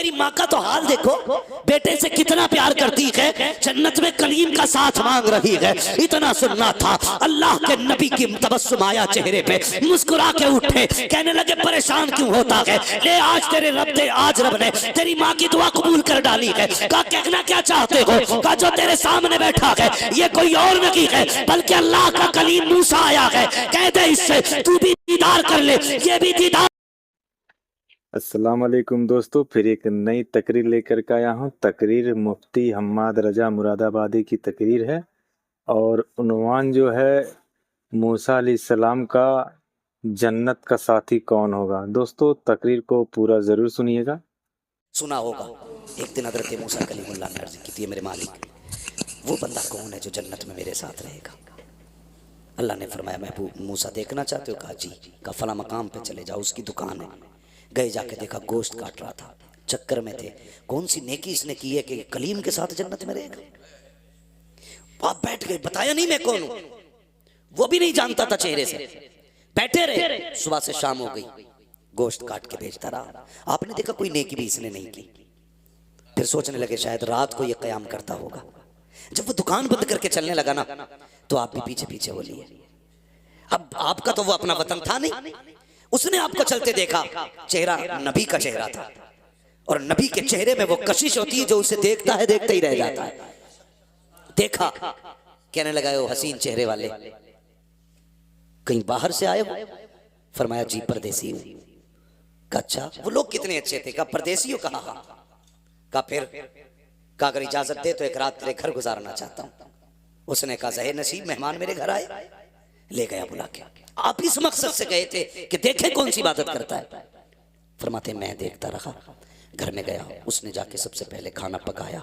मेरी माँ का तो हाल देखो, बेटे से कितना प्यार करती है, जन्नत में कलीम का साथ मांग रही है। इतना सुनना था, अल्लाह के नबी की तबस्सुम आया चेहरे पे, मुस्कुरा के उठे, कहने लगे परेशान क्यों होता है, ले आज तेरे रब ने, आज रब ने तेरी माँ की दुआ कबूल कर डाली है। कहा कहना क्या चाहते हो, कहा जो तेरे सामने बैठा है ये कोई और नहीं है बल्कि अल्लाह का कलीम मूसा आया है, कह दे इससे तू भी दीदार कर ले, ये भी दीदार। अस्सलाम वालेकुम दोस्तों, फिर एक नई तकरीर लेकर के आया हूँ। तकरीर मुफ्ती हम्माद रजा मुरादाबादी की तकरीर है और उन्वान जो है मूसा अलैहिस्सलाम का जन्नत का साथी कौन होगा। दोस्तों तकरीर को पूरा ज़रूर सुनिएगा। सुना होगा एक दिन हज़रत मूसा कलीमुल्लाह ने अर्ज़ की थी, मेरे मालिक वो बंदा कौन है जो जन्नत में मेरे साथ रहेगा। अल्लाह ने फरमाया महबूब मूसा देखना चाहते हो, कहा जी। का फला मकाम पे चले जाओ, उसकी दुकान है। गए, जाके देखा गोश्त काट रहा था, चक्कर में थे कौन सी नेकी इसने की है कि कलीम के साथ जन्नत में रहेगा। आप बैठ गए, बताया नहीं मैं कौन हूं, वो भी नहीं जानता था चेहरे से। बैठे रहे, सुबह से शाम हो गई, गोश्त काट के बेचता रहा। आपने देखा कोई नेकी भी इसने नहीं की। फिर सोचने लगे शायद रात को ये कयाम करता होगा। जब वो दुकान बंद करके चलने लगा ना, तो आप भी पीछे पीछे हो लिए। अब आपका तो वो अपना वतन था नहीं, उसने आपको चलते देखा, चेहरा नबी का चेहरा था, और नबी के चेहरे में वो कशिश होती है जो उसे देखता है देखते ही रह जाता है। देखा, कहने लगा वो हसीन चेहरे वाले कहीं बाहर से आए हो? फरमाया जी परदेसी हूं। कहा अच्छा, वो लोग कितने अच्छे थे? कहा परदेसी हो? कहा हाँ। कहा फिर? कहा अगर इजाजत दे तो एक रात तेरे घर गुजारना चाहता हूं। उसने कहा ज़हे नसीब मेहमान मेरे घर आए। ले गया बुला के। आप इस मकसद से गए थे कि देखे कौन सी इबादत करता है? फरमाते मैं देखता रहा। घर में गया, उसने जाके सबसे पहले खाना पकाया,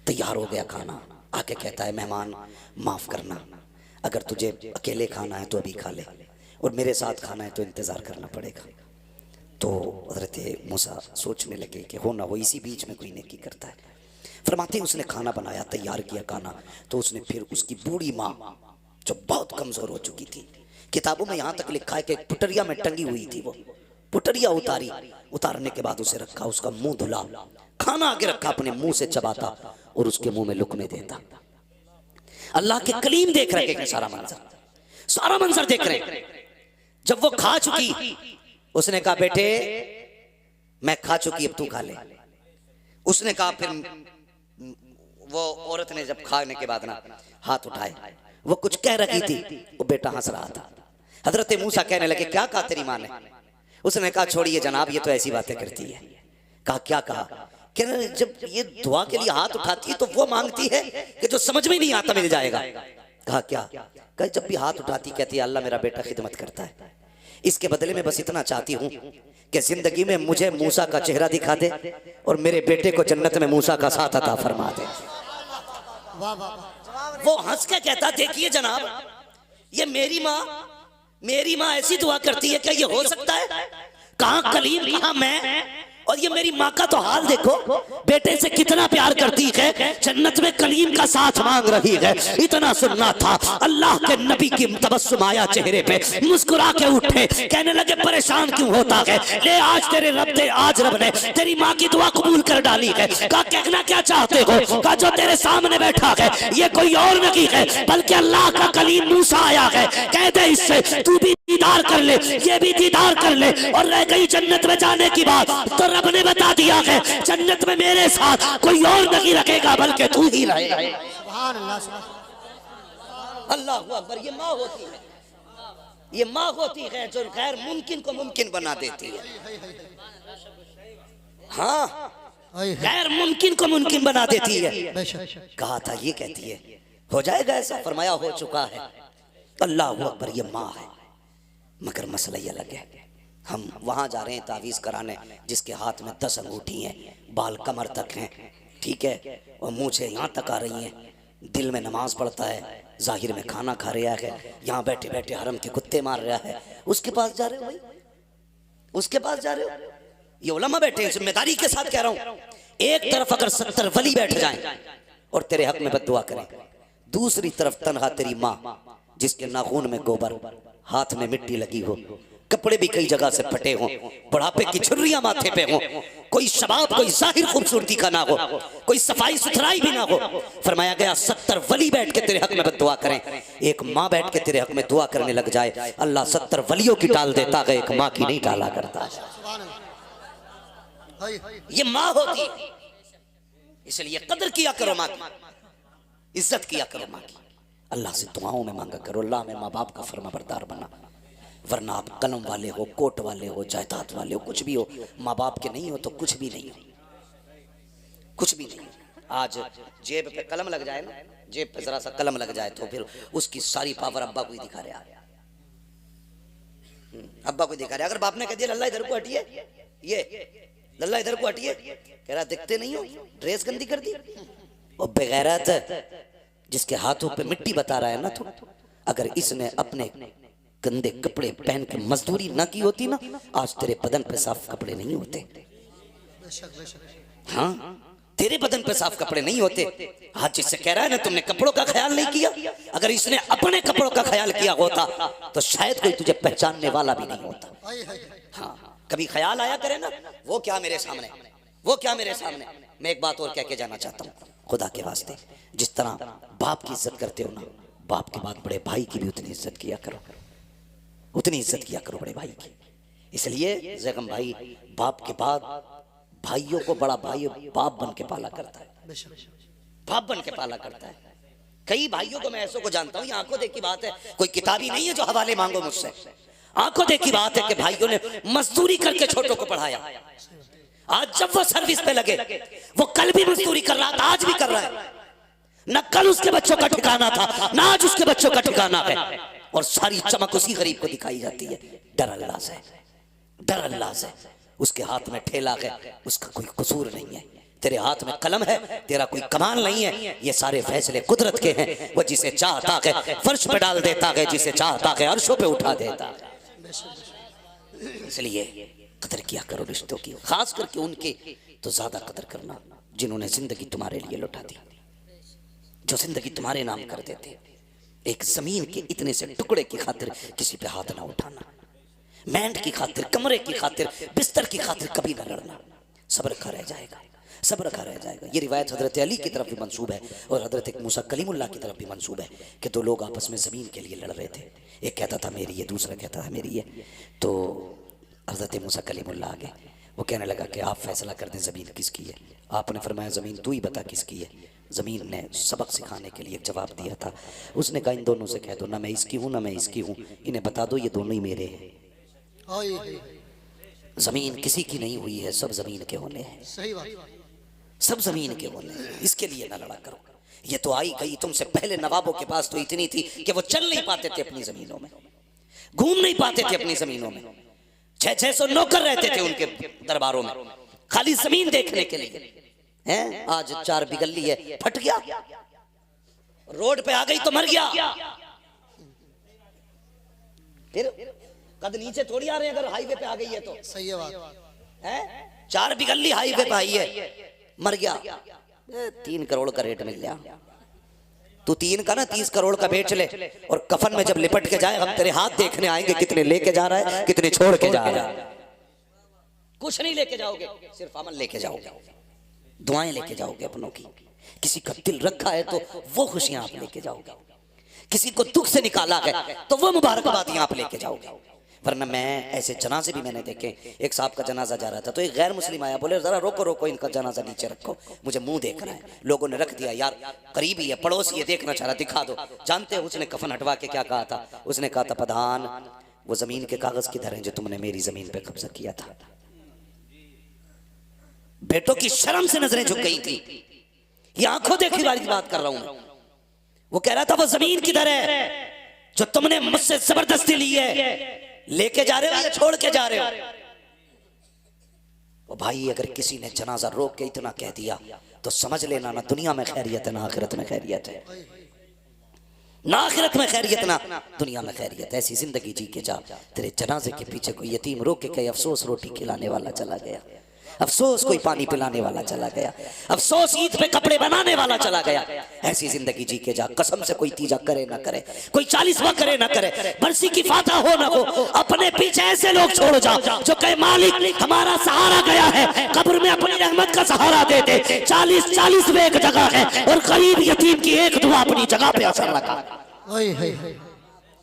तैयार हो गया खाना। आके कहता है मेहमान माफ करना, अगर तुझे अकेले खाना है तो अभी खा ले, और मेरे साथ खाना है तो इंतजार करना पड़ेगा। तो हज़रत मूसा सोचने लगे कि हो ना हो इसी बीच में कोई नेकी करता है। फरमाते उसने खाना बनाया, तैयार किया खाना, तो उसने फिर उसकी बूढ़ी माँ जो बहुत कमजोर हो चुकी थी, किताबों में यहाँ तक लिखा है कि पुटरिया में टंगी हुई थी, वो पुटरिया उतारी, उतारने के बाद उसे रखा, उसका मुंह धुला, खाना आगे रखा, अपने मुंह से चबाता और उसके मुंह में लुकमे देता। अल्लाह के कलीम देख रहे हैं सारा मंजर देख रहे हैं। जब वो खा चुकी, उसने कहा बेटे मैं खा चुकी, अब तू खा ले। उसने कहा, फिर वो औरत ने जब खाने के बाद ना हाथ उठाए, वो कुछ कह रही थी, वो बेटा हंस रहा था। हजरत मूसा कहने लगे क्या कहा तेरी माँ ने? उसने कहा छोड़िए जनाब, ये तो ऐसी बातें करती है। कहा क्या कहा? कहने जब ये दुआ के लिए हाथ उठाती है तो वो मांगती है कि जो समझ में नहीं आता मिल जाएगा। कहा क्या? कहा जब भी हाथ उठाती कहती है अल्लाह मेरा बेटा खिदमत करता है, इसके बदले में बस इतना चाहती हूँ कि जिंदगी में मुझे मूसा का चेहरा दिखा दे और मेरे बेटे को जन्नत में मूसा का साथ अता फरमा दे। वो हंस के कहता देखिए जनाब, ये मेरी माँ ऐसी दुआ करती है, क्या ये हो सकता है? कहाँ कलीम, कहाँ मैं, और ये मेरी माँ का तो हाल देखो, बेटे से कितना प्यार करती है, जन्नत में कलीम का साथ मांग रही है। इतना सुनना था, अल्लाह के नबी की तबस्सुम आया चेहरे पे, मुस्कुरा के उठे, कहने लगे परेशान क्यों होता है, ले आज तेरे रब ने, आज रब ने तेरी माँ की दुआ कबूल कर डाली है। कहा कहना क्या चाहते हो? कहा जो तेरे सामने बैठा है ये कोई और नहीं है बल्कि अल्लाह का कलीम मूसा आया है, कह दे इससे तू भी दीदार कर ले, ये भी दीदार कर ले। और रह गई जन्नत में जाने की बात, तो रब ने बता दिया है जन्नत में मेरे साथ कोई और नहीं रखेगा बल्कि तू ही रहेगा। अल्लाह अकबर। ये माँ होती है, ये माँ होती है जो गैर मुमकिन को मुमकिन बना देती है। हाँ, गैर मुमकिन को मुमकिन बना देती है। कहा था ये कहती है हो जाएगा ऐसा, फरमाया हो चुका है। अल्लाह अकबर। ये माँ है, मगर मसला ये अलग है। हम वहाँ जा रहे हैं तावीज़ कराने, जिसके हाथ में 10 अंगूठी हैं, बाल कमर तक हैं, ठीक है, और मुँह यहाँ तक आ रही हैं, दिल में नमाज पढ़ता है, जाहिर में खाना खा रहा है, यहाँ बैठे बैठे हरम के कुत्ते मार रहा है। उसके पास जा रहे हो भाई, उसके पास जा रहे हो? ये उलमा बैठे हैं, जिम्मेदारी के साथ कह रहा हूँ। एक तरफ अगर 70 वली बैठ जाएं और तेरे हक में बद्दुआ करें, दूसरी तरफ तनहा तेरी माँ जिसके नाखून में गोबर, हाथ में मिट्टी लगी हो, कपड़े भी कई जगह से फटे हों, बुढ़ापे की झुर्रियां माथे पे हों, कोई शबाब कोई जाहिर खूबसूरती का ना हो, कोई सफाई सुथराई भी ना हो। फरमाया गया 70 वली बैठ के तेरे हक में दुआ करें। एक माँ बैठ के तेरे हक में दुआ करने लग जाए, अल्लाह 70 वलियों की टाल देता है, एक माँ की नहीं टाला करता। ये माँ होती है, इसलिए कदर किया करो माँ की, इज्जत किया करो माँ की। अल्लाह से दुआओं में मांगा करो, अल्लाह में माँ बाप का फर्माबरदार बना, वरना आप कलम वाले हो, कोट वाले हो, जायदाद वाले हो, कुछ भी हो, माँ बाप के नहीं हो तो कुछ भी नहीं हो, कुछ भी नहीं। आज जेब पे कलम लग जाए ना, जेब पे जरा सा कलम लग जाए तो फिर उसकी सारी पावर अब्बा को ही दिखा रहे हैं, अब्बा को दिखा रहे। अगर बाप ने कह दिया लल्ला इधर को हटिए, ये लल्ला इधर को हटिए, कह रहा दिखते नहीं हो, ड्रेस गंदी कर दी। और बेगैरत जिसके हाथों पे मिट्टी बता रहा है ना, तो अगर इसने अपने गंदे कपड़े पहन के मजदूरी ना की होती ना, आज तेरे बदन पे साफ कपड़े नहीं होते। हाँ, तेरे बदन पे साफ कपड़े नहीं होते। आज जिससे कह रहा है ना तुमने कपड़ों का ख्याल नहीं किया, अगर इसने अपने कपड़ों का ख्याल किया होता तो शायद कोई तुझे पहचानने वाला भी नहीं होता। हाँ, कभी ख्याल आया करे ना, वो क्या मेरे सामने, वो क्या मेरे सामने। मैं एक बात और कह के जाना चाहता हूँ, खुदा के वास्ते, जिस तरह बाप की इज्जत करते हो ना, बाप के बाद बड़े भाई की भी उतनी इज्जत किया करो, उतनी इज्जत किया करो बड़े भाई की। इसलिए जैगम भाई बाप के बाद भाइयों को बड़ा भाई बाप बन के पाला करता है, बाप बन के पाला करता है। कई भाइयों को मैं ऐसों को जानता हूँ, ये आंखों देखी बात है, कोई किताबी नहीं है जो हवाले मांगो मुझसे, आंखों देखी बात है कि भाइयों ने मजदूरी करके छोटों को पढ़ाया। आज जब वो सर्विस पे लगे, वो कल भी मजदूरी कर रहा था, आज भी कर रहा है। न कल उसके बच्चों का ठिकाना था, ना आज उसके बच्चों का ठिकाना है, और सारी चमक उसी गरीब को दिखाई जाती है। डर अल्लाह से, डर अल्लाह से। उसके हाथ में ठेला है, उसका कोई कसूर नहीं है। तेरे हाथ में कलम है, तेरा कोई कमाल नहीं है। ये सारे फैसले कुदरत के हैं। वो जिसे चाहता है फर्श पे डाल देता है, जिसे चाहता है अर्शों पे उठा देता है। इसलिए कदर किया करो रिश्तों की, खास करके उनके तो ज्यादा कदर करना जिन्होंने जिंदगी तुम्हारे लिए लौटा दी, जो जिंदगी तुम्हारे नाम कर देते। एक जमीन के इतने से टुकड़े की खातिर किसी पे हाथ ना उठाना, मैंड की खातिर, कमरे की खातिर, बिस्तर की खातिर कभी ना लड़ना। सब्र का रह जाएगा, सब्र का रह जाएगा। ये रिवायत हजरत अली की तरफ भी मंसूब है और हजरत मूसा कलीमुल्लाह की तरफ भी मंसूब है कि दो लोग आपस में ज़मीन के लिए लड़ रहे थे। एक कहता था मेरी है, दूसरा कहता था मेरी है। तो हजरत मूसा कलीमुल्लाह आ गए, वो कहने लगा कि आप फैसला कर दें ज़मीन किसकी है। आपने फरमाया ज़मीन तू ही बता किसकी है। ज़मीन ने सबक सिखाने के लिए एक जवाब दिया था। उसने कहा इन दोनों से कह दो, ना मैं इसकी हूँ ना मैं इसकी हूँ, इन्हें बता दो ये दोनों ही मेरे हैं। ज़मीन किसी की नहीं हुई है, सब ज़मीन के होने हैं, सही बात, सब ज़मीन के होने हैं। इसके लिए ना लड़ा करो। ये तो आई गई, तुमसे पहले नवाबों के पास तो इतनी थी कि वो चल नहीं पाते थे अपनी ज़मीनों में, घूम नहीं पाते थे अपनी ज़मीनों में। 600 नौकर रहते थे उनके दरबारों में खाली ज़मीन देखने के लिए। हैं आज 4 बिगल्ली है, फट गया, रोड पे आ गई तो मर गया। फिर कद नीचे थोड़ी आ रहे हैं, अगर हाईवे पे आ गई है तो सही है बात है। 4 बिगल्ली हाईवे पे आई है, मर गया, 3 करोड़ का रेट मिल गया। तू 3 का ना 30 करोड़ का बेच ले, और कफन में जब लिपट के जाए हम तेरे हाथ देखने आएंगे, कितने लेके जा रहा है, कितने छोड़ के जा रहा है। कुछ नहीं लेके जाओगे, सिर्फ अमल लेके जाओगे, दुआएं लेके जाओगे अपनों की। किसी का दिल रखा है तो वो खुशियां आप लेके जाओगे, किसी को दुख से निकाला है तो वो मुबारकबादियां आप लेके जाओगे। वरना मैं ऐसे जनाजे भी मैंने देखे। एक साहब का जनाजा जा रहा था तो एक गैर मुस्लिम आया, बोले जरा रोको रोको, इनका जनाजा नीचे रखो, मुझे मुंह देखना है। लोगों ने रख दिया, यार करीबी है, पड़ोसी है, देखना चाह रहा, दिखा दो। जानते हो उसने कफन हटवा के क्या कहा था? उसने कहा था प्रधान वो जमीन के कागज किधर हैं जो तुमने मेरी जमीन पे कब्जा किया था। बेटों की शर्म से नजरें झुक गई थी। ये आंखों देखी वाली बात कर रहा हूं। वो कह रहा था वो जमीन किधर है जो तुमने मुझसे जबरदस्ती ली है, लेके जा रहे हो या छोड़ के जा रहे हो? वो भाई अगर किसी ने जनाजा रोक के इतना कह दिया तो समझ लेना ना दुनिया में खैरियत है ना आखिरत में खैरियत है, ना आखिरत में खैरियत ना दुनिया में खैरियत। ऐसी जिंदगी जी के जा, तेरे जनाजे के पीछे कोई यतीम रोक के कहे अफसोस रोटी खिलाने वाला चला गया, अफसोस कोई पानी पिलाने वाला चला गया, अफसोस ईद पे कपड़े बनाने वाला चला गया। ऐसी जिंदगी जी के जा, कसम से कोई तीजा करे ना करे, कोई 40वां करे ना करे, बरसी की फाता हो ना हो, अपने पीछे ऐसे लोग छोड़ जाओ जो कहे मालिक हमारा सहारा गया है, कब्र में अपनी रहमत का सहारा दे दे। 40 में एक जगह है और गरीब यतीम की एक दुआ अपनी जगह पे असर लगा।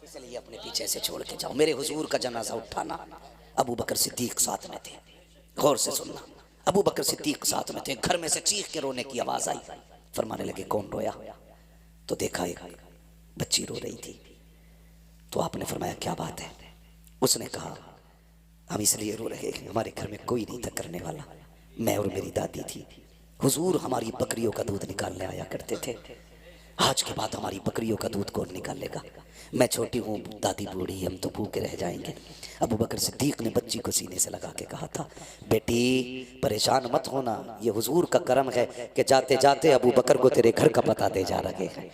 इसलिए अपने पीछे से छोड़ के जाओ। मेरे हुजूर का जनाजा उठाना, अबू बकर सिद्दीक साथ में थे, गौर से सुनना, अबू बकर सिद्दीक साथ में थे। घर में से चीख के रोने की आवाज आई, फरमाने लगे कौन रोया? तो देखा एक बच्ची रो रही थी। तो आपने फरमाया क्या बात है? उसने कहा हम इसलिए रो रहे हैं, हमारे घर में कोई नहीं था करने वाला, मैं और मेरी दादी थी। हुजूर हमारी बकरियों का दूध निकालने आया करते थे, आज के बाद हमारी बकरियों का दूध कौन निकालेगा? मैं छोटी हूँ, दादी बूढ़ी, हम तो भूखे रह जाएंगे। अबू बकर सिद्दीक ने बच्ची को सीने से लगा के कहा था, बेटी परेशान मत होना, ये हुजूर का करम है कि जाते जाते अबू बकर को तेरे घर का पता दे जा रहे हैं।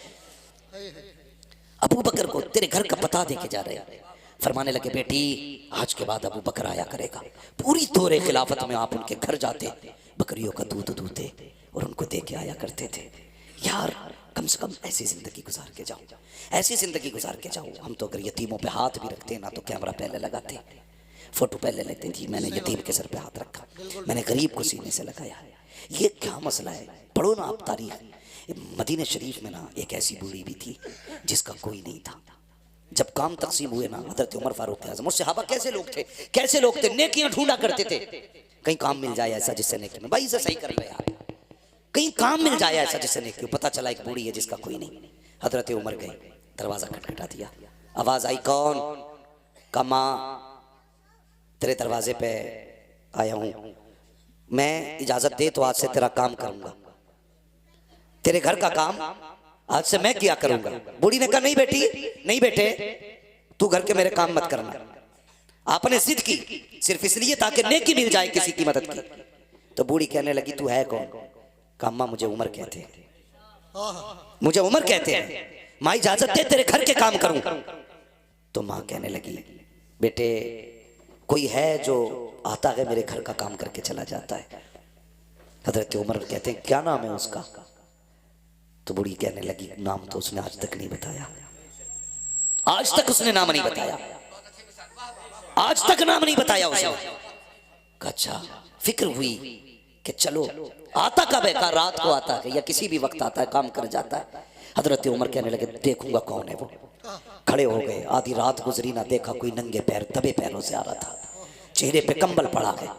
अबू बकर को तेरे घर का पता दे के जा रहे हैं। फरमाने लगे बेटी आज के बाद अबू बकर आया करेगा, पूरी दौरे खिलाफत में आप उनके घर जाते, बकरियों का दूध दूते और उनको दे के आया करते थे। यार कम से कम ऐसी जिंदगी गुजार के जाओ, ऐसी जिंदगी गुजार के जाओ। हम तो अगर यतीमों पे हाथ भी रखते ना तो कैमरा पहले लगाते, फोटो पहले लेते थी। मैंने यतीम के सर पे हाथ रखा, मैंने गरीब को सीने से लगाया। ये क्या मसला है? पढ़ो ना आप तारीख। मदीना शरीफ में ना एक ऐसी बूढ़ी भी थी जिसका कोई नहीं था। जब काम तकसीम हुए ना, हजरत उमर फारूक आज़म और सहाबा कैसे लोग थे, कैसे लोग थे, नेकियां ढूंढा करते थे। कहीं काम मिल जाए ऐसा जिससे नेकी में, भाई इसे सही कर लो यार, कहीं काम मिल जाए ऐसा जिससे नेकी। पता चला एक बूढ़ी है जिसका कोई नहीं। हजरत उमर गए, दरवाजा खटखटा दिया, आवाज आई कौन? कमा तेरे दरवाजे पे आया हूं मैं, इजाजत दे तो आज से तेरा काम करूंगा, तेरे घर का काम आज से मैं किया करूंगा। बूढ़ी ने कहा नहीं बेटी, नहीं बेटे, तू घर के मेरे काम मत करना। आपने जिद की सिर्फ इसलिए ताकि नेकी मिल जाए किसी की मदद की। तो बूढ़ी कहने लगी तू है कौन? अम्मा मुझे उमर कहते हैं, मुझे उमर कहते हैं, माँ इजाजत दे तेरे घर के काम करूं। तो माँ कहने लगी बेटे कोई है जो आता है मेरे घर का काम करके चला जाता है? हजरत उमर कहते हैं क्या नाम है उसका? तो बूढ़ी कहने लगी नाम तो उसने आज तक नहीं बताया, आज तक उसने नाम नहीं बताया, आज तक नाम नहीं बताया उसने। अच्छा फिक्र हुई कि चलो आता कब है? रात को आता है या किसी भी वक्त आता है, काम कर जाता है। हजरत उमर कहने लगे देखूंगा कौन है वो। खड़े हो गए, आधी रात गुजरी ना, देखा कोई नंगे पैर दबे पैरों से आ रहा था, चेहरे पे कंबल पड़ा है।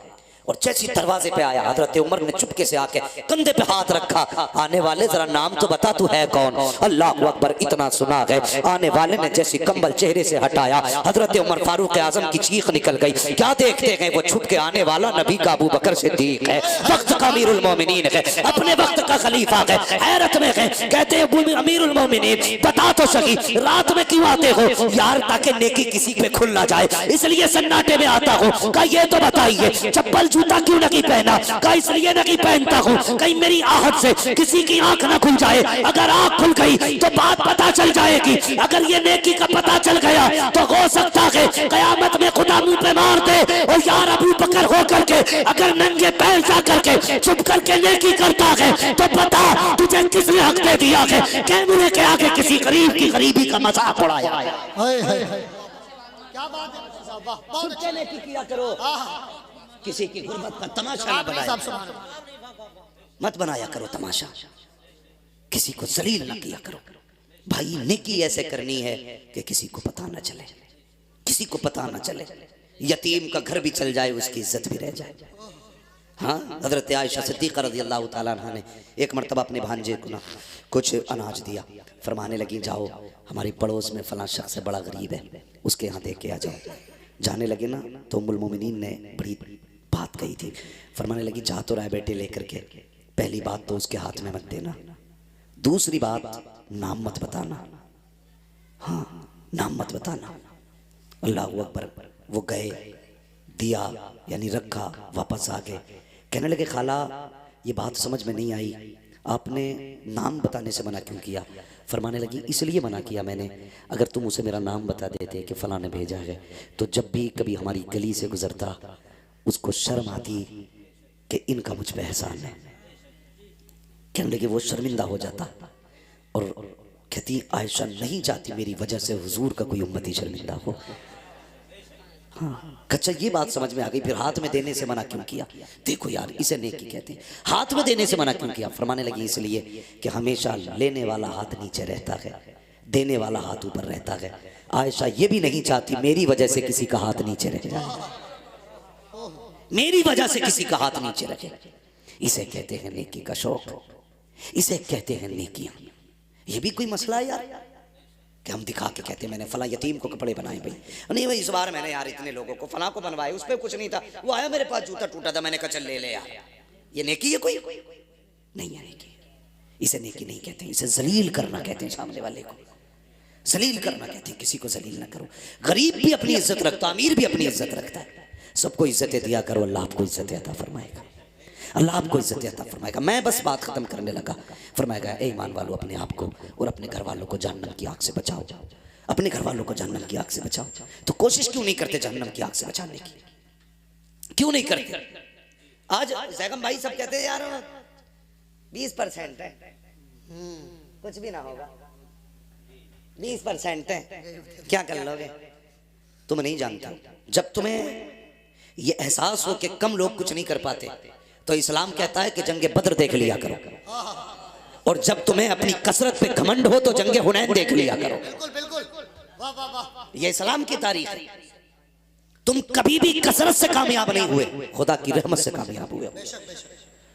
और जैसी दरवाजे पे आया, हजरत उमर ने चुपके से आके कंधे पे हाथ रखा, आने वाले जरा नाम तो बता तू है कौन? अल्लाह अकबर, इतना सुना है। आने वाले ने जैसी कंबल चेहरे से हटाया, हजरत उमर फारूक आजम की चीख निकल गई। क्या देखते हैं? वो छुप के आने वाला नबी का अबू बकर सिद्दीक है, वक्त का अमीरुल मोमिनीन है, अपने वक्त का खलीफा है। हैरत में है, कहते हैं अमीरुल मोमिनीन बता तो सही रात में क्यों आते हो? यार ताकि नेकी किसी पे खुल ना जाए इसलिए सन्नाटे में आता हो। का ये तो बताइए चप्पल जूता क्यों नहीं पहना? का इसलिए नहीं पहनता हूँ कहीं मेरी आहट से किसी की आंख ना खुल जाए। अगर आंख खुल गई तो बात पता चल जाएगी। अगर ये नेकी का पता चल गया तो हो सकता है कयामत में खुदा मुंह पे मार दे। और यार अबू बकर हो करके अगर नंगे पैर जा करके चुप करके नेकी करता है तो बता तुझे किसने हक दे दिया है? कैमरे के आगे किसी गरीब की गरीबी का मजाक उड़ाया। क्या बात है साहब, बहुत छुपके नेकी किया करो, किसी की गुर्बत का तमाशा न बनाया, मत बनाया करो तमाशा, किसी को जलील न किया करो। भाई नेकी ऐसे करनी है कि किसी को पता न चले, किसी को पता न चले, यतीम का घर भी चल जाए उसकी इज्जत भी रह जाए। हाँ हजरत आयशा सिद्दीक़ा रज़ियल्लाहु ताला अन्हा ने एक मरतबा अपने भांजे को ना कुछ अनाज दिया, फरमाने लगी जाओ हमारी पड़ोस में फलां शख्स है बड़ा गरीब है, उसके यहाँ दे के आ जाओ। जाने लगे ना तो उम्मुल मोमिनीन ने बड़ी बात कही थी, फरमाने लगी जा तो रहा है बेटे लेकर के, पहली बात तो उसके हाथ में मत देना, दूसरी बात नाम मत बताना, हाँ नाम मत बताना। अल्लाहु अकबर। वो गए, दिया यानी रखा, वापस आ गए, कहने लगे खाला ये बात समझ में नहीं आई, आपने नाम बताने से मना क्यों किया? फरमाने लगी इसलिए मना किया मैंने, अगर तुम उसे मेरा नाम बता देते कि फलां ने भेजा है तो जब भी कभी हमारी गली से गुजरता उसको शर्म आती कि इनका मुझ पे एहसान है। कहने लगे वो शर्मिंदा हो जाता और कहती आयशा नहीं चाहती मेरी वजह से हुजूर का कोई उम्मती शर्मिंदा हो। हाँ, कच्चा ये बात समझ में आ गई। फिर हाथ में देने से मना क्यों किया? देखो यार, इसे नेकी कहते हैं। हाथ में देने से मना क्यों किया? फरमाने लगी इसलिए कि हमेशा लेने वाला हाथ नीचे रहता है, देने वाला हाथ ऊपर रहता है। आयशा ये भी नहीं चाहती मेरी वजह से किसी का हाथ नीचे रह जाए, मेरी वजह से किसी का हाथ नीचे रखे। इसे कहते हैं नेकी का शौक, इसे कहते हैं नेकियां। ये भी कोई मसला है यार कि हम दिखा के कहते हैं मैंने फला यतीम को कपड़े बनाए भाई, नहीं भाई इस बार मैंने यार इतने लोगों को फला को बनवाए, उस पर कुछ नहीं था, वो आया मेरे पास जूता टूटा था, मैंने कहा चल ले ले यार। ये नेकी है? कोई नहीं है नेकी। इसे नेकी नहीं कहते, इसे जलील करना कहते हैं। सामने वाले को जलील करना कहते हैं। किसी को जलील ना करो। गरीब भी अपनी इज्जत रखता, अमीर भी अपनी इज्जत रखता है। सबको इज्जतें दिया करो, अल्लाह आपको इज्जत अता फरमाएगा, अल्लाह आपको इज्जत अता फरमाएगा। मैं बस बात खत्म करने लगा। फरमाएगा ए ईमान वालों, अपने आप को और अपने घर वालों को जहन्नम की आग से बचाओ, अपने घर वालों को जहन्नम की आग से बचाओ। तो कोशिश क्यों नहीं करते जहन्नम की आग से बचाने की? क्यों नहीं करते? आज जैगम भाई सब कहते हैं यार 20% है, कुछ भी ना होगा, 20% है, क्या कर लोगे? तुम नहीं जानता, जब तुम्हें ये एहसास हो कि कम लोग कुछ नहीं कर पाते तो इस्लाम कहता है कि जंगे बद्र देख लिया करो, और जब तुम्हें अपनी कसरत पे घमंड हो तो जंगे हुनैन देख लिया करो। ये इस्लाम की तारीख है। तुम कभी भी कसरत से कामयाब नहीं हुए, खुदा की रहमत से कामयाब हुए,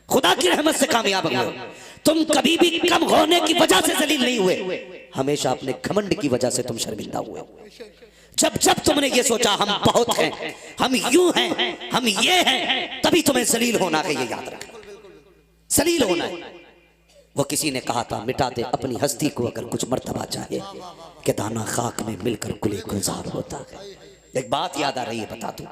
खुदा की रहमत से कामयाब हुए। तुम कभी भी कम होने की वजह से जलील नहीं हुए, हमेशा अपने घमंड की वजह से तुम शर्मिंदा हुए। जब जब तुमने ये सोचा हम बहुत हैं, हम यूं हैं, हम ये हैं, तभी तुम्हें जलील होना है। ये याद रखना, जलील होना है। वो किसी ने कहा था मिटा दे अपनी हस्ती को अगर कुछ मर्तबा चाहे, कि दाना खाक में मिलकर गुले गुलजार होता है। एक बात याद आ रही है, बता दूं,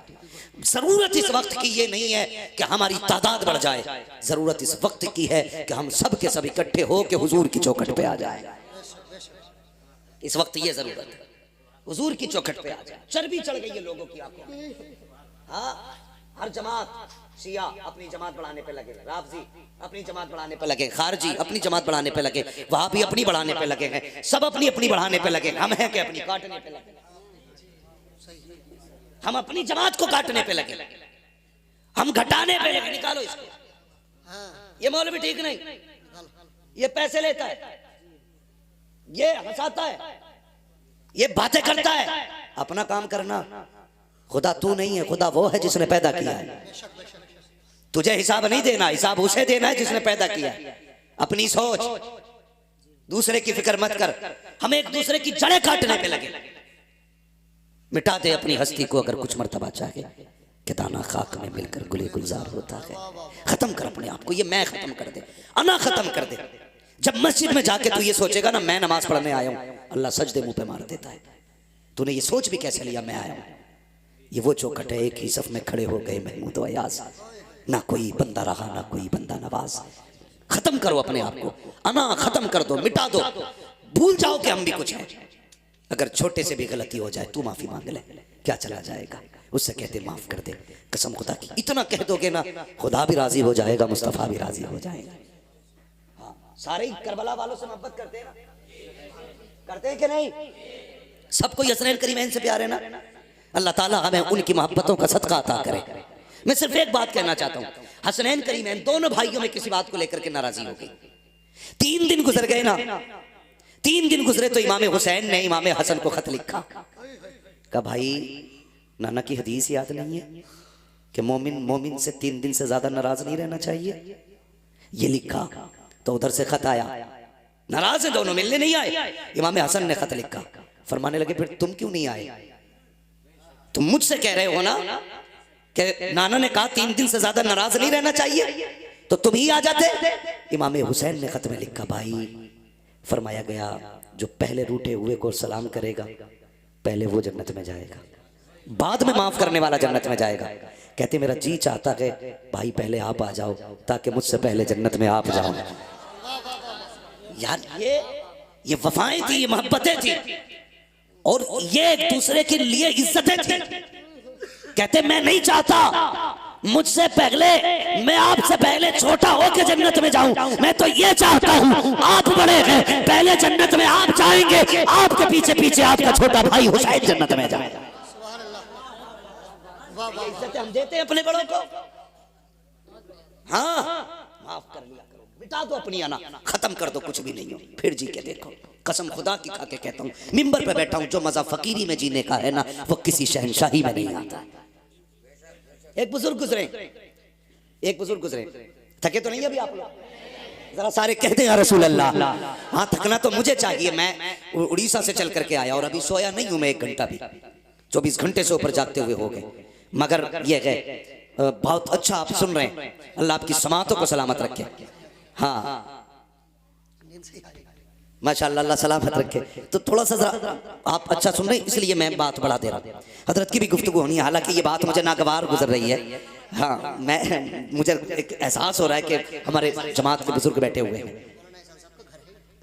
जरूरत इस वक्त की ये नहीं है कि हमारी तादाद बढ़ जाए, जरूरत इस वक्त की है कि हम सब के सब इकट्ठे हो के हुजूर की चौखट पे आ जाए। इस वक्त ये जरूरत है, हुजूर की चौखट पे आ जाए। चर्बी चढ़ गई है लोगों की आंखों में। हाँ, हर जमात, शिया अपनी जमात बढ़ाने पे लगे, राफजी अपनी जमात बढ़ाने पे लगे, खारजी अपनी जमात बढ़ाने पे लगे, वहाबी अपनी बढ़ाने पे लगे हैं, सब अपनी अपनी बढ़ाने पे लगे। हम हैं कि अपनी काटने पे लगे, हम अपनी जमात को काटने पे लगे, हम घटाने पे लगे। निकालो इसको, ये मौलवी ठीक नहीं, ये पैसे लेता है, ये हंसाता है, ये बातें करता है। अपना काम करना। खुदा तू नहीं है, खुदा वो है जिसने पैदा किया है। तुझे हिसाब नहीं देना, हिसाब उसे देना है जिसने पैदा किया है। अपनी सोच, दूसरे की फिक्र मत कर। हम एक दूसरे की जड़ें काटने पे लगे। मिटा दे अपनी हस्ती को अगर कुछ मर्तबा चाहे, कि दाना खाक में मिलकर गुले गुलजार होता है। खत्म कर अपने आप को, ये मैं खत्म कर दे, अना खत्म कर दे। जब मस्जिद में जाके तू ये सोचेगा ना मैं नमाज पढ़ने आया हूं, अल्लाह सजदे मुंह पे मार देता है। तूने ये सोच भी कैसे लिया मैं आया हूं? ये वो चौखट है, एक ही सफ में खड़े हो गए महमूद अयाज, ना कोई बंदा रहा ना कोई बंदा नवाज। खत्म करो अपने आप को, अना खत्म कर दो, मिटा दो, भूल जाओ कि हम भी कुछ हैं। अगर छोटे से भी गलती हो जाए तू माफी मांग ले, क्या चला जाएगा? उससे कहते माफ कर दे, कसम खुदा की। इतना कह दोगे ना, खुदा भी राजी हो जाएगा, मुस्तफा भी राजी हो जाएगा। सारे करबला वालों से मोहब्बत करते हैं ना, करते हैं कि नहीं? सबको हसनैन करीमैन से प्यार है ना। अल्लाह ताला हमें उनकी मोहब्बतों का सदका अता करे। मैं सिर्फ एक बात कहना चाहता हूँ, हसनैन करीमैन दोनों भाइयों में किसी बात को लेकर के नाराजी हो गई। 3 दिन गुजर गए ना, 3 दिन गुजरे तो इमाम हुसैन ने इमाम हसन को खत लिखा। कहा भाई नाना की हदीस याद नहीं है कि मोमिन से 3 दिन से ज्यादा नाराज नहीं रहना चाहिए? ये लिखा तो उधर से खत आया, नाराज है दोनों, मिलने नहीं आए। इमाम हसन ने खत लिखा, फरमाने लगे फिर तुम क्यों नहीं आए? तुम मुझसे कह रहे हो ना कि नाना ने कहा 3 दिन से ज्यादा नाराज नहीं रहना चाहिए, तो तुम ही आ जाते। इमाम हुसैन ने खत में लिखा भाई, फरमाया गया जो पहले रूठे हुए को सलाम करेगा पहले वो जन्नत में जाएगा, बाद में माफ करने वाला जन्नत में जाएगा। कहते मेरा जी चाहता है भाई पहले आप आ जाओ ताकि मुझसे पहले जन्नत में आप जाओ। यार ये वफाएं थी, ये मोहब्बतें थी, और ये एक दूसरे के लिए इज्जतें थी। कहते मैं नहीं चाहता मुझसे पहले, मैं आपसे पहले छोटा होकर जन्नत में जाऊं। मैं तो ये चाहता हूं, आप बड़े हैं, पहले जन्नत में आप जाएंगे, आपके पीछे पीछे आपका छोटा भाई हुसैन जन्नत में जाए। इज्जत हम देते हैं अपने बड़ों को। हाँ, माफ कर लिया करो, मिटा दो अपनी अना, खत्म कर दो, कुछ भी नहीं हो, फिर जी के देखो। कसम खुदा की खा के कहता हूं, मिंबर पे बैठा हूं, जो मजा फकीरी में जीने का है ना, वो किसी शहंशाही में नहीं आता। एक बुजुर्ग गुजरे, थके तो नहीं अभी आप लोग? जरा सारे कहते हैं या रसूल अल्लाह। हाँ, थकना तो मुझे चाहिए, मैं उड़ीसा से चल करके आया और अभी सोया नहीं हूं मैं 1 घंटा भी, 24 घंटे से ऊपर जागते हुए हो गए। मगर ये गए, बहुत अच्छा आप सुन रहे हैं, अल्लाह आपकी समातों को सलामत रखे। हाँ माशाअल्लाह, अल्लाह सलामत रखे। तो थोड़ा सा जरा आप अच्छा सुन रहे हैं, इसलिए मैं बात बढ़ा दे रहा हूँ। हजरत की भी गुफ्तगू होनी है, हालांकि ये बात मुझे नागवार गुजर रही है। हाँ, मुझे एक एहसास हो रहा है कि हमारे जमात के बुजुर्ग बैठे हुए हैं।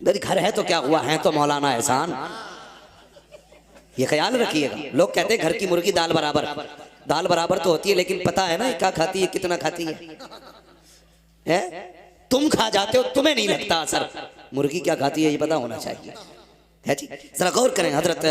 घर है तो क्या हुआ, है तो मौलाना एहसान। ये ख्याल रखिएगा, लोग कहते हैं घर की मुर्गी दाल बराबर, दाल बराबर तो होती है, लेकिन पता है ना क्या खाती है, कितना खाती है? तुम खा जाते हो, तुम्हें नहीं लगता असर, मुर्गी क्या खाती है ये पता होना चाहिए, है जी। जरा गौर करें, हजरत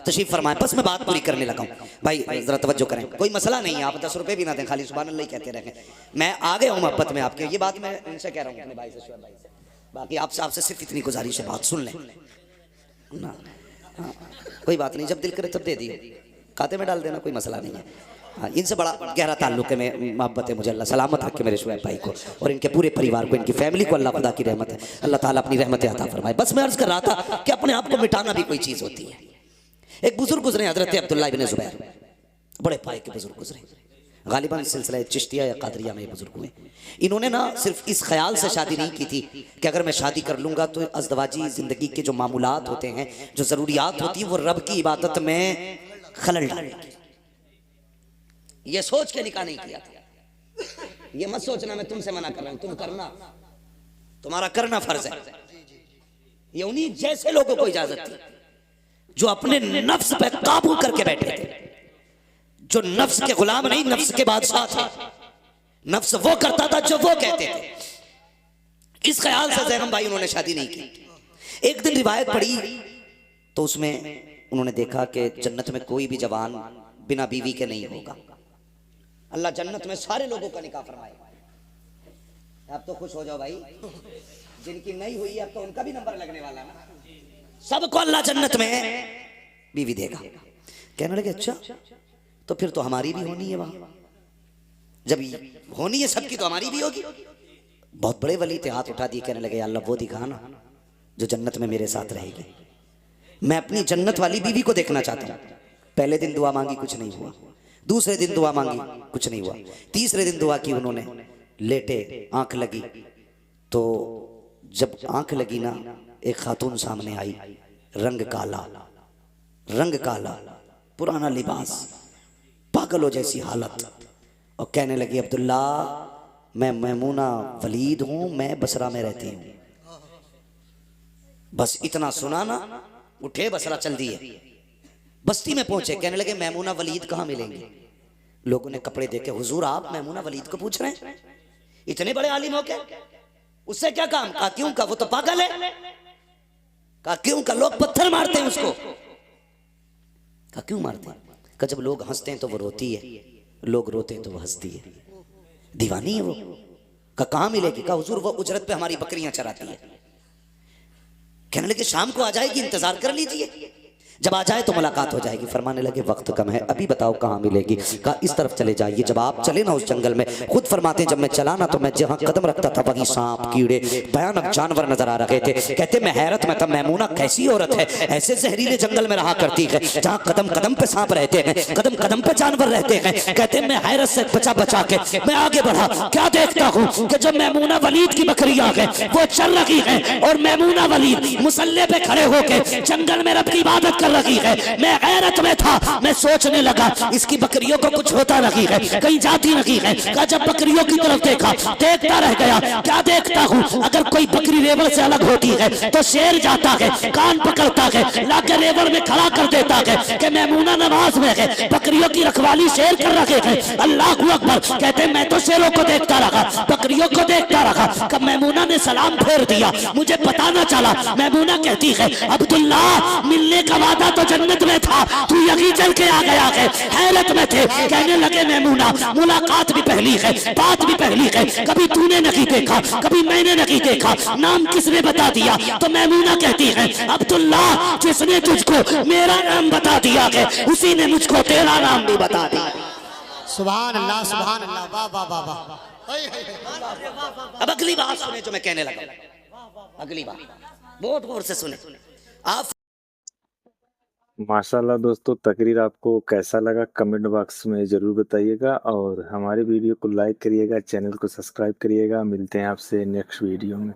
तशरीफ फरमाए। बस मैं बात पूरी करने लगा हूँ भाई, जरा तवज्जो करें, कोई मसला नहीं है, आप 10 रुपए भी ना दें, खाली सुभान अल्लाह कहते रहें। मैं आ गया हूँ मोहब्बत में आपके, ये बात मैं इनसे कह रहा हूँ, अपने भाई से, शुएब भाई से। बाकी आपसे सिर्फ इतनी गुजारिश है, बात सुन लें ना। हाँ, कोई बात नहीं, जब दिल करे तब दे दिए, खाते में डाल देना, कोई मसला नहीं है। हाँ, इनसे बड़ा गहरा ताल्लुक है, मैं मोहब्बत है मुझे। अल्लाह सलामत रखे मेरे शुएब भाई को और इनके पूरे परिवार को, इनकी फैमिली को, अल्लाह खुदा की रहमत है, अल्लाह ताला अपनी रहमत अता फरमाए। बस मैं अर्ज कर रहा था कि अपने आप को मिटाना भी कोई चीज़ होती है। एक बुजुर्ग गुजरे, हजरत अब्दुल्लाह इब्न ज़ुबैर, बड़े पाए के बुजुर्ग गुजरे, गालिबन सिलसिला चिश्तिया या कादरिया में ये बुजुर्ग हुए। इन्होंने ना सिर्फ इस ख्याल से शादी नहीं की थी कि अगर मैं शादी कर लूँगा तो अज़दवाजी ज़िंदगी के जो मामूलात होते हैं, जो ज़रूरियात होती हैं, वो रब की इबादत में खलल डालेंगे। ये सोच के निकाह नहीं किया था। ये मत सोचना मैं तुमसे मना कर रहा हूं, तुम करना, तुम्हारा करना फर्ज है। ये उन्हीं जैसे लोगों को इजाजत थी जो अपने नफ्स पे काबू करके बैठे थे, जो नफ्स के गुलाम नहीं, नफ्स के बादशाह थे। नफ्स वो करता था जो वो कहते थे। इस ख्याल से ज़ैनब भाई उन्होंने शादी नहीं की। एक दिन रिवायत पढ़ी तो उसमें उन्होंने देखा कि जन्नत में कोई भी जवान बिना बीवी के नहीं होगा। अल्लाह जन्नत में सारे लोगों का निकाह फरमाएगा। अब तो खुश हो जाओ भाई, जिनकी नहीं हुई अब तो उनका भी नंबर लगने वाला ना। सबको अल्लाह जन्नत में बीवी देगा। कहने लगे अच्छा, तो फिर तो हमारी भी होनी है वहां, जब होनी है सबकी तो हमारी भी होगी। बहुत बड़े वली थे, हाथ उठा दिए, कहने लगे अल्लाह वो दिखाना जो जन्नत में मेरे साथ रहेगी। मैं अपनी जन्नत वाली बीवी को देखना चाहता हूँ। पहले दिन दुआ मांगी, कुछ नहीं हुआ। दूसरे दिन दुआ मांगी, कुछ नहीं हुआ। तीसरे दिन दुआ की उन्होंने, लेटे, आंख लगी, तो जब आंख लगी ना, एक खातून सामने आई, रंग काला, पुराना लिबास, पागलों जैसी हालत, और कहने लगी अब्दुल्ला मैं मैमूना वलीद हूं, मैं बसरा में रहती हूं। बस इतना सुना ना, उठे बसरा चल दिए, बस्ती में पहुंचे। कहने लगे मैमूना वलीद कहाँ मिलेंगे? लोगों ने कपड़े देखे, हुजूर आप मैमूना वलीद को पूछ रहे हैं? इतने बड़े आलिम हो के उससे क्या काम? कहा क्यों का, वो तो पागल है। कहा क्यों का, लोग पत्थर मारते हैं उसको। कहा क्यों मारते हैं? कहा जब लोग हंसते हैं तो वो रोती है, लोग रोते हैं तो वो हंसती है, दीवानी है वो। कहा कहाँ मिलेगी? कहा हुजूर वो उजरत पे हमारी बकरियां चराती है। कहने लगे शाम को आ जाएगी, इंतजार कर लीजिए, जब आ जाए तो मुलाकात हो जाएगी। फरमाने लगे वक्त कम है, अभी बताओ कहाँ मिलेगी? कहा इस तरफ चले जाइए। जब आप चले ना उस जंगल में, खुद फरमाते हैं जब मैं चला ना तो मैं जहाँ कदम रखता था वहीं सांप, कीड़े, भयानक जानवर नजर आ रहे थे। कहते मैं हैरत में था, मैमूना कैसी औरत है, ऐसे जहरीले जंगल में रहा करती है जहाँ कदम कदम पे सांप रहते हैं, कदम कदम पे जानवर रहते हैं। कहते मैं हैरत से बचा के मैं आगे बढ़ा, क्या देखता हूँ कि जब मैमूना वलीद की बकरियां हैं वो चल रही हैं और मैमूना वलीद मुसल्ले पे खड़े होकर जंगल में रब की इबादत कर रही है। मैं गैरत में था, मैं सोचने लगा इसकी बकरियों को कुछ होता नहीं है, कहीं जाती नहीं है। का जब बकरियों की तरफ देखा, देखता रह गया। क्या देखता हूँ, अगर कोई बकरी रेवड़ से अलग होती है तो शेर जाता है, कान पकड़ता है, लाके रेवड़ में खड़ा कर देता है कि मैमूना नमाज में है, बकरियों की रखवाली शेर कर रखे हैं। अल्लाह अकबर। कहते मैं तो शेरों को देखता रहा, बकरियों को देखता रहा। कब मैमूना ने सलाम फेर दिया, मुझे पता न चला। मैमूना कहती है अब्दुल्ला, मिलने का वादा तो जन्नत में था, तू यहीं चल के आ गया है। हैरत में थे, कहने लगे मैमूना मुलाकात भी पहली है, बात भी पहली है, कभी तूने नहीं देखा, कभी मैंने नहीं देखा, नाम किसने बता दिया? तो मैमूना कहती है अब्दुल्ला, जिसने तुझको मेरा नाम बता दिया है उसी ने मुझको तेरा नाम भी बता दिया। सुभान अल्लाह, सुभान अल्लाह, वाह वाह वाह वाह। अब अगली बात सुने जो मैं कहने लगा, अगली बात बहुत गौर से सुने आप। माशाल्लाह दोस्तों, तकरीर आपको कैसा लगा कमेंट बॉक्स में ज़रूर बताइएगा और हमारे वीडियो को लाइक करिएगा, चैनल को सब्सक्राइब करिएगा। मिलते हैं आपसे नेक्स्ट वीडियो में।